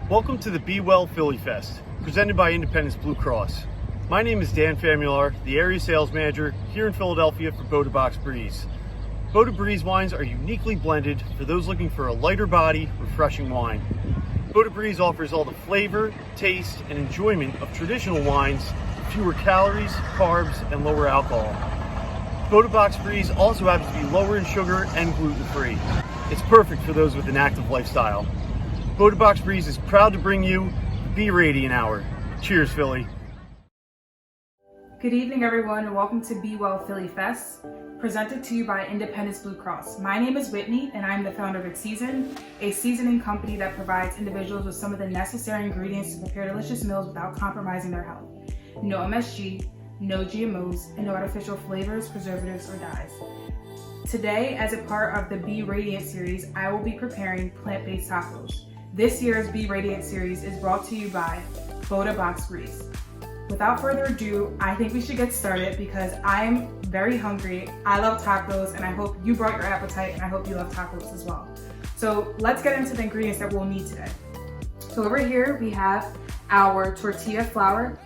Welcome to the Be Well Philly Fest, presented by Independence Blue Cross. My name is Dan Famular, the area sales manager here in Philadelphia for Boda Box Breeze. Boda Breeze wines are uniquely blended for those looking for a lighter body, refreshing wine. Boda Breeze offers all the flavor, taste, and enjoyment of traditional wines, with fewer calories, carbs, and lower alcohol. Boda Box Breeze also happens to be lower in sugar and gluten-free. It's perfect for those with an active lifestyle. Boda Box Breeze is proud to bring you the Be Radiant Hour. Cheers, Philly. Good evening, everyone, and welcome to Be Well Philly Fest, presented to you by Independence Blue Cross. My name is Whitney, and I'm the founder of Season, a seasoning company that provides individuals with some of the necessary ingredients to prepare delicious meals without compromising their health. No MSG, no GMOs, and no artificial flavors, preservatives, or dyes. Today, as a part of the Be Radiant series, I will be preparing plant-based tacos. This year's Be Radiant series is brought to you by Boda Box Breeze. Without further ado, I think we should get started because I'm very hungry. I love tacos, and I hope you brought your appetite, and I hope you love tacos as well. So let's get into the ingredients that we'll need today. So over here we have our tortilla flour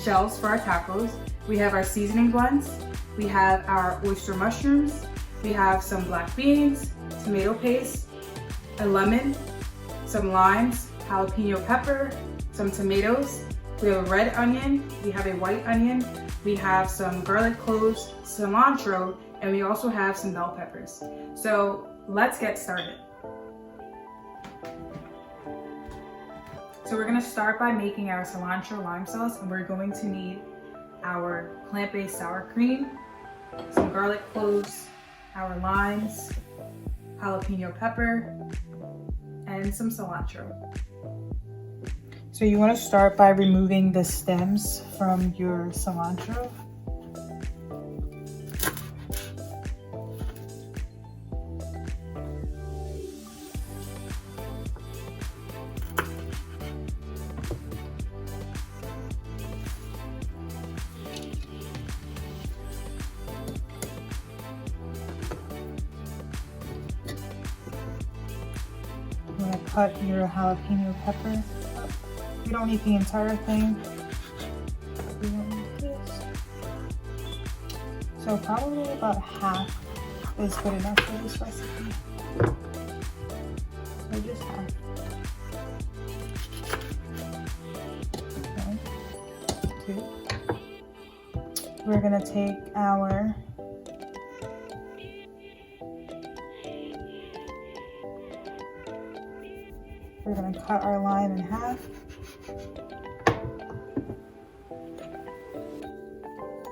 shells for our tacos. We have our seasoning blends. We have our oyster mushrooms. We have some black beans, tomato paste, a lemon, some limes, jalapeno pepper, some tomatoes. We have a red onion, we have a white onion, we have some garlic cloves, cilantro, and we also have some bell peppers. So let's get started. So we're gonna start by making our cilantro lime sauce, and we're going to need our plant-based sour cream, some garlic cloves, our limes, jalapeno pepper, and some cilantro. So you want to start by removing the stems from your cilantro. You want to cut your jalapeno pepper up. You don't need the entire thing. You don't need this. So probably about half is good enough for this recipe. So just half. Okay. 2. We're gonna take our We're gonna cut our lime in half.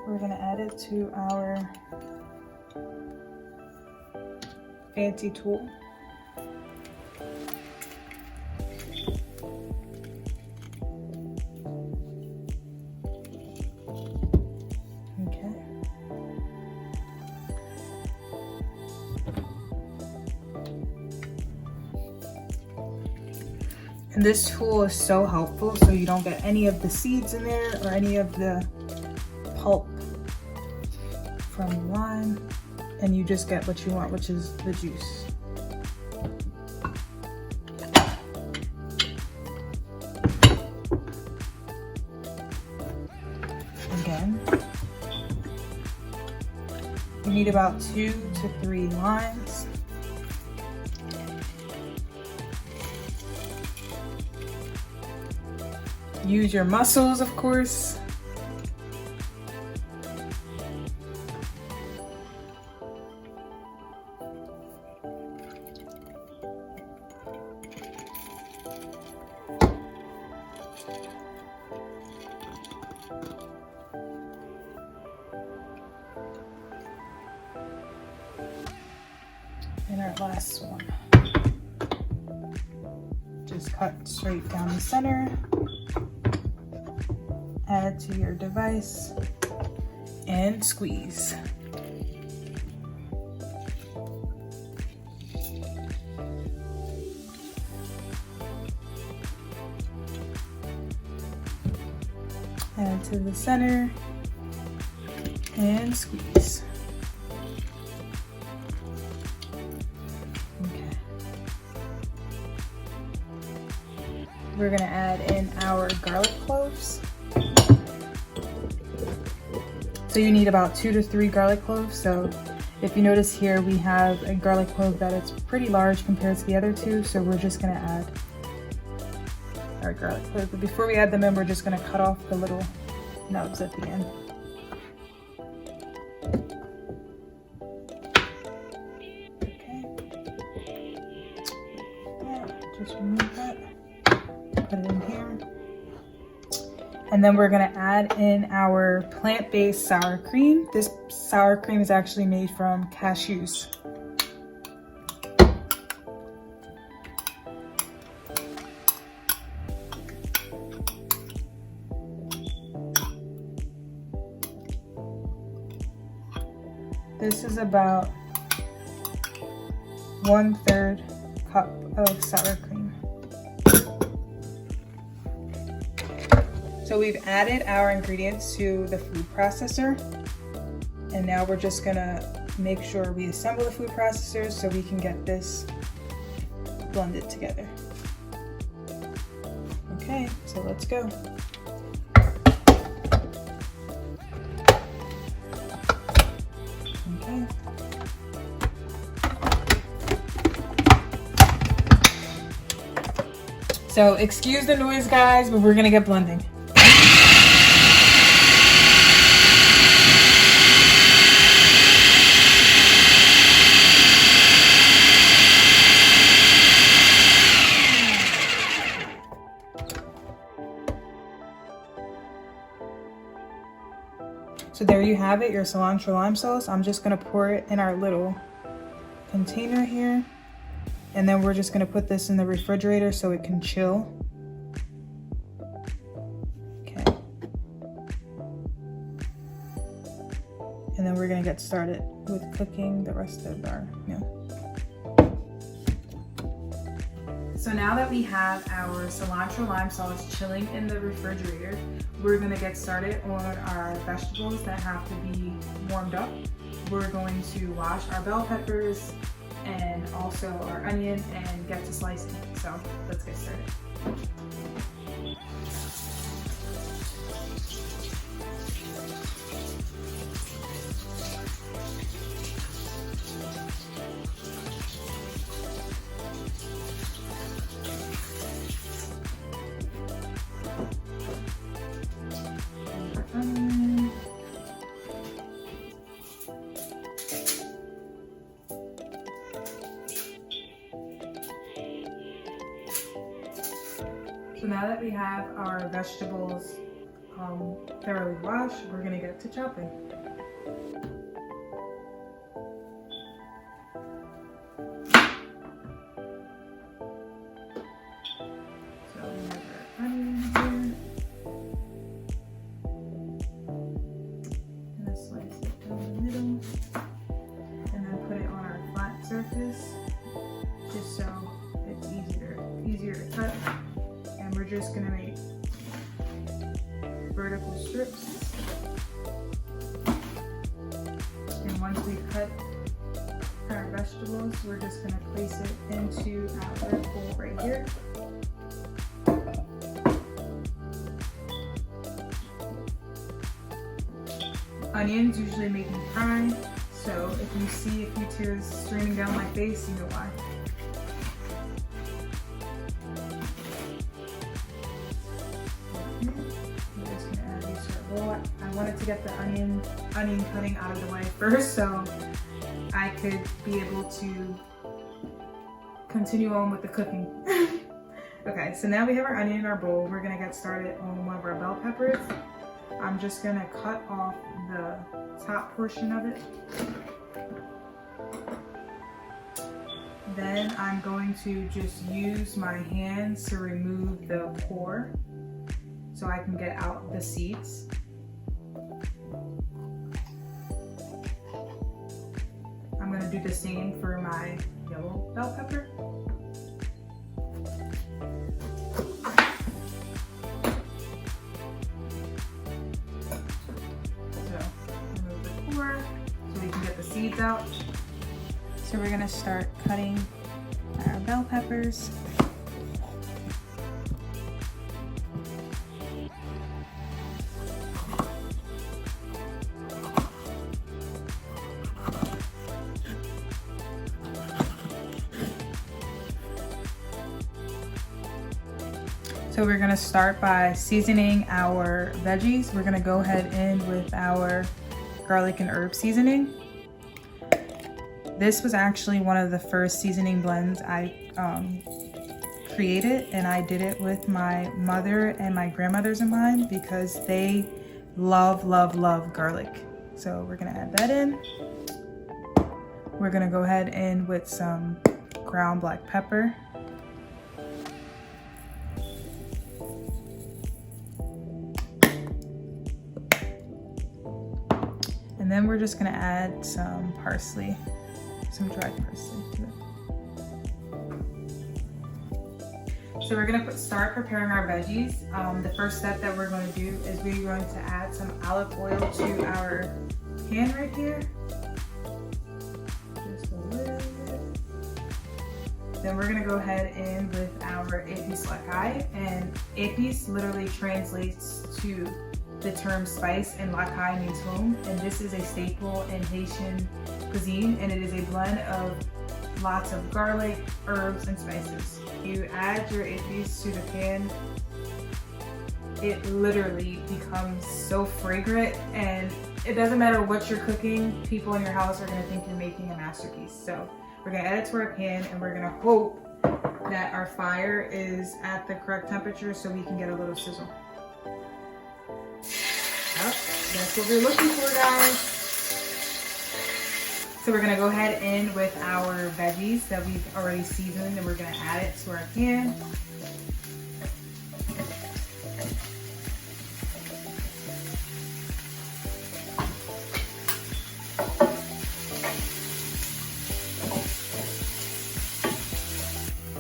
We're gonna add it to our fancy tool. Okay. And this tool is so helpful so you don't get any of the seeds in there or any of the pulp from the lime, and you just get what you want, which is the juice. Again, you need about 2 to 3 limes. Use your muscles, of course. And our last one. Just cut straight down the center. Add to your device and squeeze. Add to the center and squeeze. Okay. we're gonna add in our garlic cloves. So you need about 2 to 3 garlic cloves. So if you notice here, we have a garlic clove that is pretty large compared to the other two. So we're just gonna add our garlic clove. But before we add them in, we're just gonna cut off the little nubs at the end. Just remove that, put it in here. And then we're gonna add in our plant-based sour cream. This sour cream is actually made from cashews. This is about 1/3 cup of sour cream. So we've added our ingredients to the food processor, and now we're just gonna make sure we assemble the food processor so we can get this blended together. Okay, so let's go. Okay. So excuse the noise, guys, but we're gonna get blending. So there you have it, your cilantro lime sauce. I'm just gonna pour it in our little container here. And then we're just gonna put this in the refrigerator so it can chill. Okay. And then we're gonna get started with cooking the rest of our meal. So now that we have our cilantro lime sauce chilling in the refrigerator, we're gonna get started on our vegetables that have to be warmed up. We're going to wash our bell peppers and also our onion and get to slicing. So let's get started. So now that we have our vegetables thoroughly washed, we're gonna get to chopping. So we have our onion here. And slice it down the middle. And then put it on our flat surface, just so it's easier to cut. And we're just gonna make vertical strips. And once we cut our vegetables, we're just gonna place it into our bowl right here. Onions usually make me cry, so if you see a few tears streaming down my face, you know why. I wanted to get the onion cutting out of the way first so I could be able to continue on with the cooking. Okay, so now we have our onion in our bowl. We're gonna get started on one of our bell peppers. I'm just gonna cut off the top portion of it. Then I'm going to just use my hands to remove the core so I can get out the seeds. I'm gonna do the same for my yellow bell pepper. So remove the core so we can get the seeds out. So we're gonna start cutting our bell peppers. So we're gonna start by seasoning our veggies. We're gonna go ahead in with our garlic and herb seasoning. This was actually one of the first seasoning blends I created, and I did it with my mother and my grandmothers in mind because they love garlic. So we're gonna add that in. We're gonna go ahead in with some ground black pepper. And then we're just gonna add some parsley, some dried parsley to it. So we're gonna start preparing our veggies. The first step that we're going to do is we're going to add some olive oil to our pan right here. Just a little bit. Then we're gonna go ahead in with our épices lakai, and épices literally translates to the term spice, and lakai means home, and this is a staple in Haitian cuisine, and it is a blend of lots of garlic, herbs, and spices. You add your épices to the pan, it literally becomes so fragrant, and it doesn't matter what you're cooking, people in your house are gonna think you're making a masterpiece. So we're gonna add it to our pan, and we're gonna hope that our fire is at the correct temperature so we can get a little sizzle. Yep, that's what we're looking for, guys. So we're gonna go ahead in with our veggies that we've already seasoned, and we're gonna add it to our pan.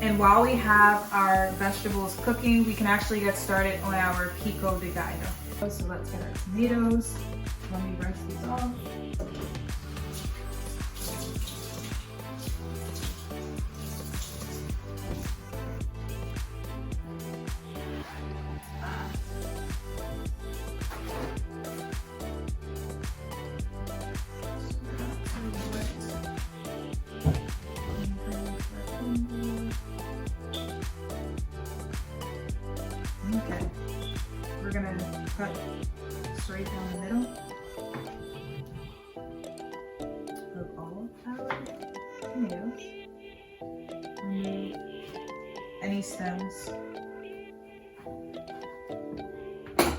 And while we have our vegetables cooking, we can actually get started on our pico de gallo. So let's get our tomatoes. Let me rinse these off. Okay, we're gonna cut straight down the middle of all our tomatoes. Remove any stems. I'm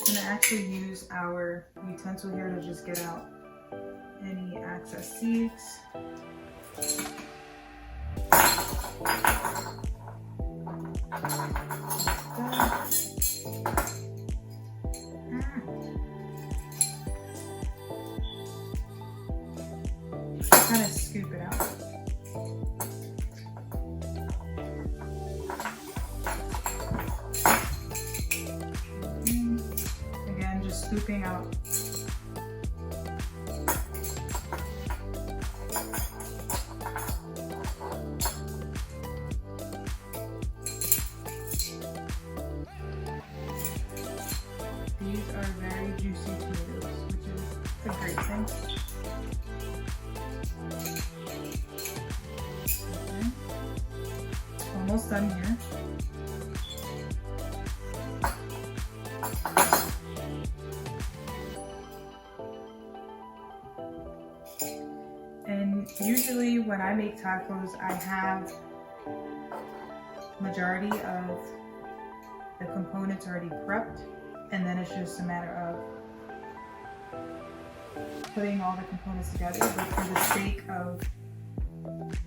gonna actually use our utensil here to just get out any excess seeds. Kind of scoop it out. Again, just scooping out. These are very juicy tomatoes, which is a great thing. Okay. Almost done here. And usually when I make tacos, I have majority of the components already prepped, and then it's just a matter of putting all the components together. But for the sake of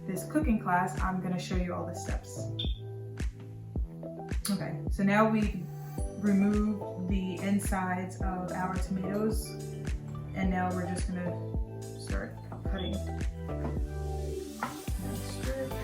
this cooking class, I'm going to show you all the steps. Okay, so now we remove the insides of our tomatoes, and now we're just going to start cutting strips.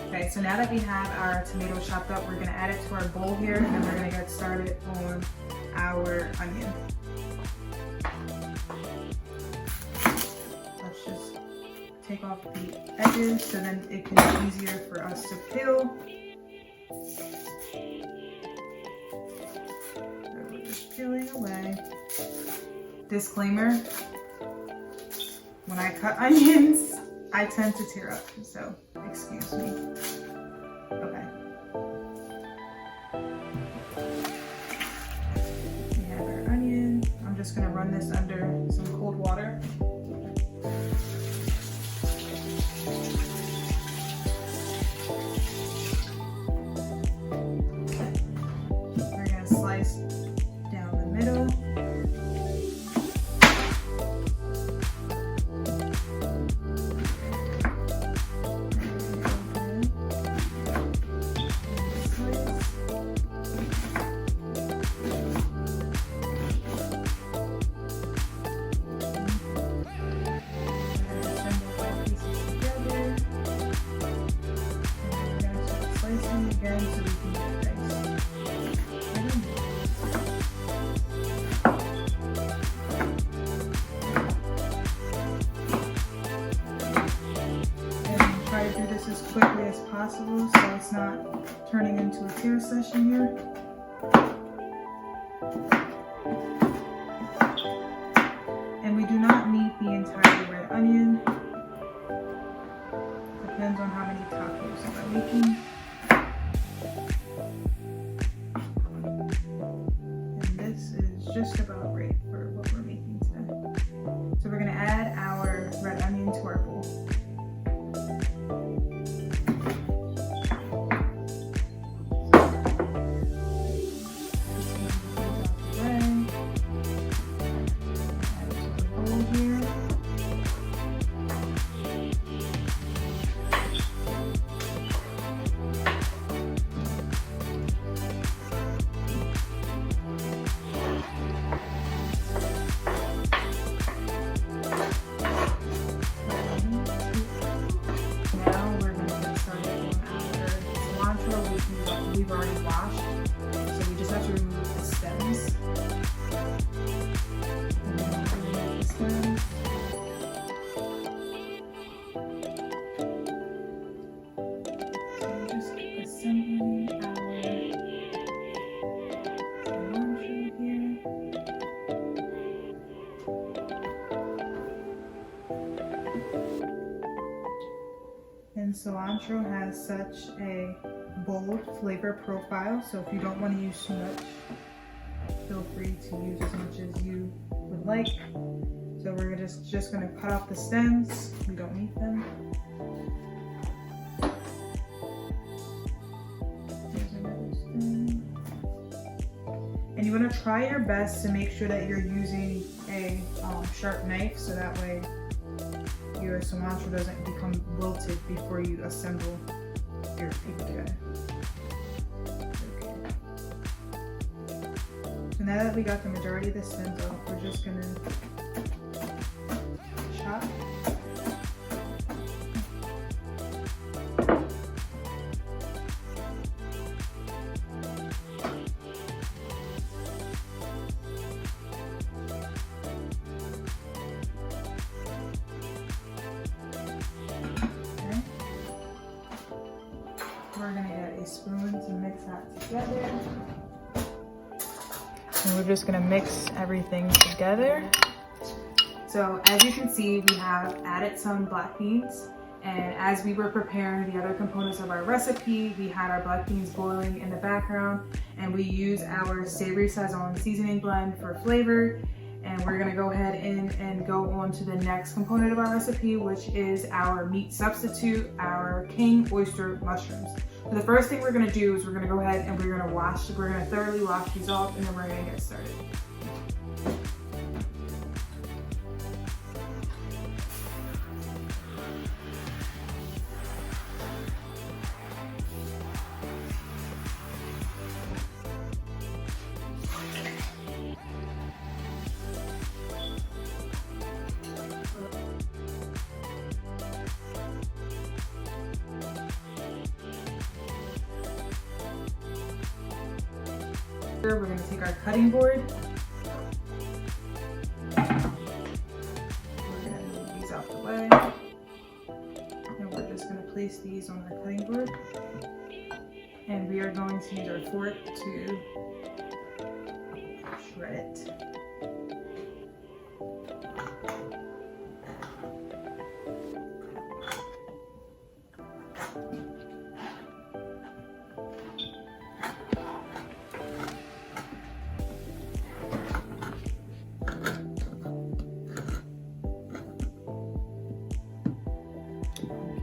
Okay, so now that we have our tomatoes chopped up, we're gonna add it to our bowl here, and then we're gonna get started on our onion. Let's just take off the edges so then it can be easier for us to peel. So we're just peeling away. Disclaimer, when I cut onions, I tend to tear up, so excuse me. Okay. We have our onion. I'm just gonna run this under some cold water. We're gonna slice down the middle. Again so we can get nice. And try to do this as quickly as possible so it's not turning into a tear session here. And we do not need the entire red onion. Depends on how many tacos we're making. Just about right for what we're making today. So we're gonna add our red onion to our bowl. We've already washed, so we just have to remove the stems. And then remove the stems. So we're just assembling our cilantro here. And cilantro has such a bold flavor profile, so if you don't want to use too much, feel free to use as much as you would like. So we're just going to cut off the stems. We don't need them. There's another stem. And you want to try your best to make sure that you're using a sharp knife, so that way your cilantro doesn't become wilted before you assemble your food together. Okay. So now that we got the majority of the stems off, we're just gonna chop. We're gonna get a spoon to mix that together. And we're just gonna mix everything together. So as you can see, we have added some black beans. And as we were preparing the other components of our recipe, we had our black beans boiling in the background, and we use our savory Saison seasoning blend for flavor. And we're gonna go ahead and go on to the next component of our recipe, which is our meat substitute, our king oyster mushrooms. So the first thing we're gonna do is we're gonna go ahead and we're gonna thoroughly wash these off, and then we're gonna get started. We're going to take our cutting board. We're going to move these out the way. And we're just going to place these on our cutting board. And we are going to use our fork to shred it.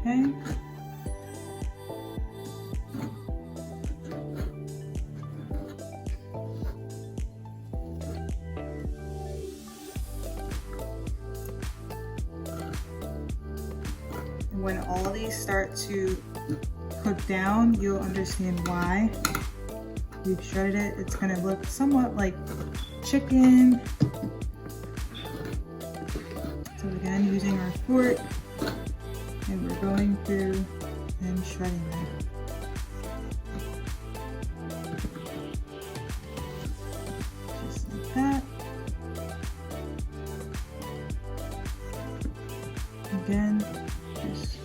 Okay. When all these start to cook down, you'll understand why we've shredded it. It's going to look somewhat like chicken. So again, using our fork, and we're going through and shredding them. Just like that. Again, just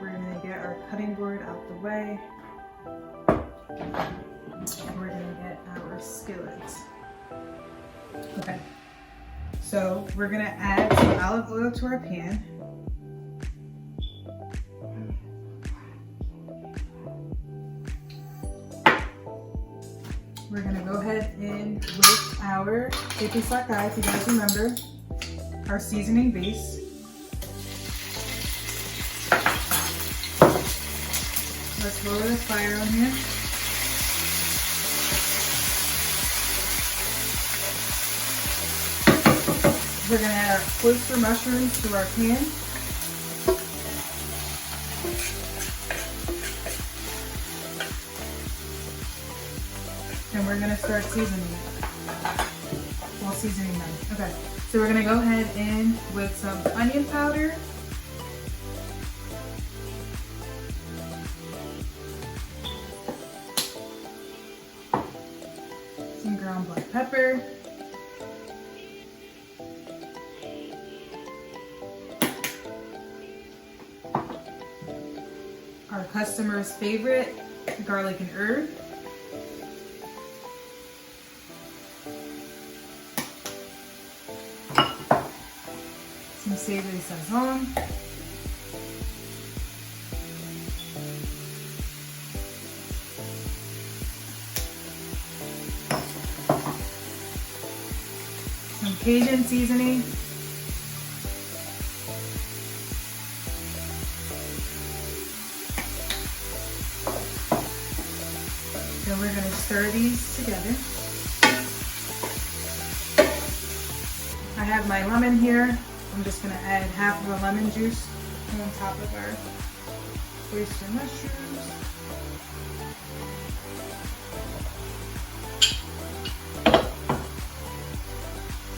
we're going to get our cutting board out the way. And we're going to get our skillet. Okay, so we're going to add some olive oil to our pan. We're going to go ahead and with our Kepi Sakai, if you guys remember, our seasoning base. Let's lower the fire on here. We're going to add our oyster mushrooms to our pan. And we're going to start seasoning it. While seasoning them. Okay, so we're going to go ahead and with some onion powder. Some ground black pepper. Our customer's favorite, garlic and herb. Some savory sazon. Some Cajun seasoning. Then we're going to stir these together. I have my lemon here. I'm just going to add half of a lemon juice on top of our oyster mushrooms.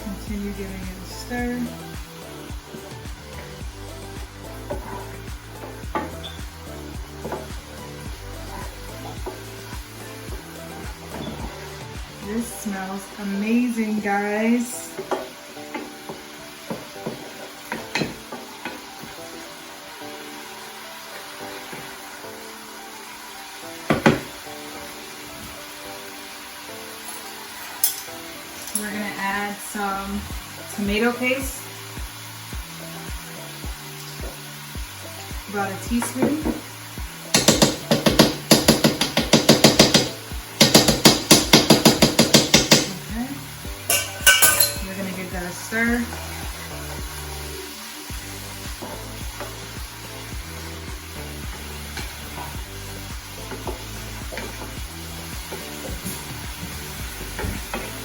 Continue giving it a stir. This smells amazing, guys. We're going to add some tomato paste, about a teaspoon. Okay. We're going to give that a stir.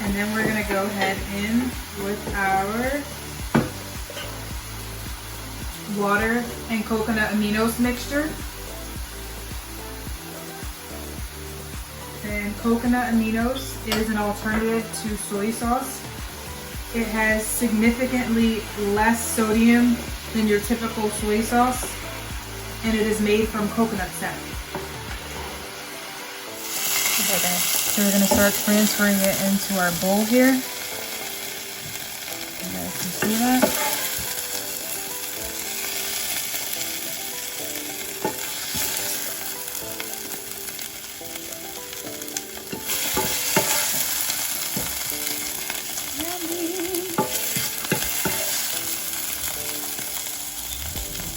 And then we're going to go ahead in with our water and coconut aminos mixture. And coconut aminos is an alternative to soy sauce. It has significantly less sodium than your typical soy sauce, and it is made from coconut sap. Okay, so we're gonna start transferring it into our bowl here. You guys can see that.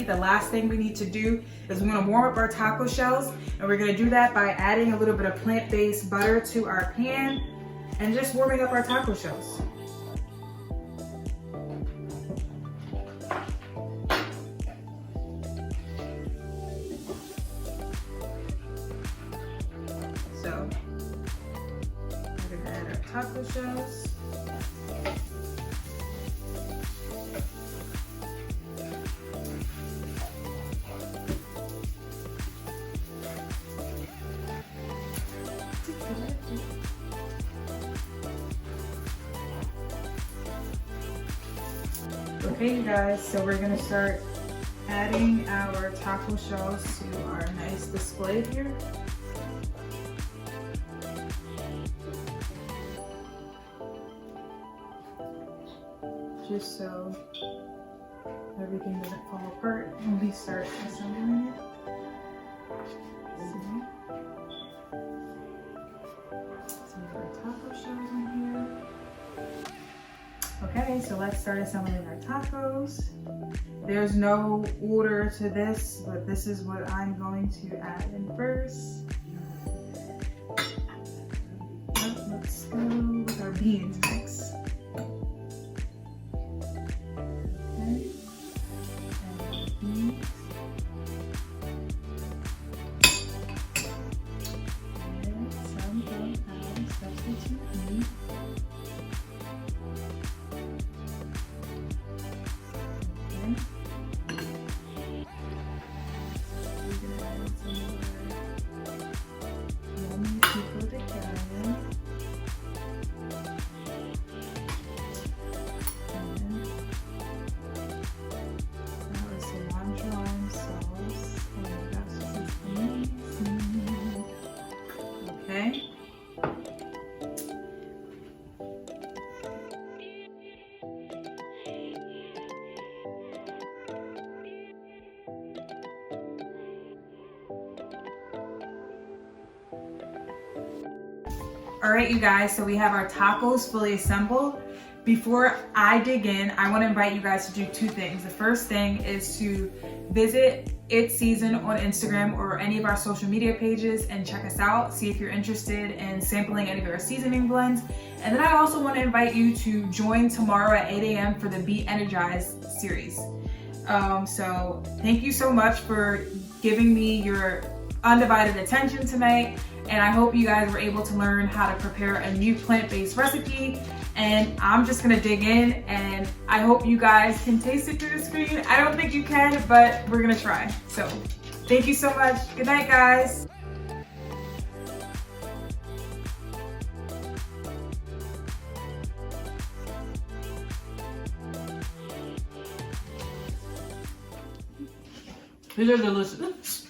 The last thing we need to do is we're gonna warm up our taco shells, and we're gonna do that by adding a little bit of plant-based butter to our pan and just warming up our taco shells. So we're gonna add our taco shells. Okay, you guys, so we're gonna start adding our taco shells to our nice display here. Just so everything doesn't fall apart when we start assembling it. See? Some of our taco shells in here. Okay, so let's start assembling our tacos. There's no order to this, but this is what I'm going to add in first. Let's go with our beans next. Okay. And beans. And some of our substitute meat. Okay. All right, you guys, so we have our tacos fully assembled. Before I dig in, I want to invite you guys to do two things. The first thing is to visit It's Season on Instagram or any of our social media pages and check us out, see if you're interested in sampling any of our seasoning blends. And then I also want to invite you to join tomorrow at 8 a.m. for the Be Energized series. So thank you so much for giving me your undivided attention tonight. And I hope you guys were able to learn how to prepare a new plant-based recipe. And I'm just gonna dig in, and I hope you guys can taste it through the screen. I don't think you can, but we're gonna try. So thank you so much. Good night, guys. These are delicious.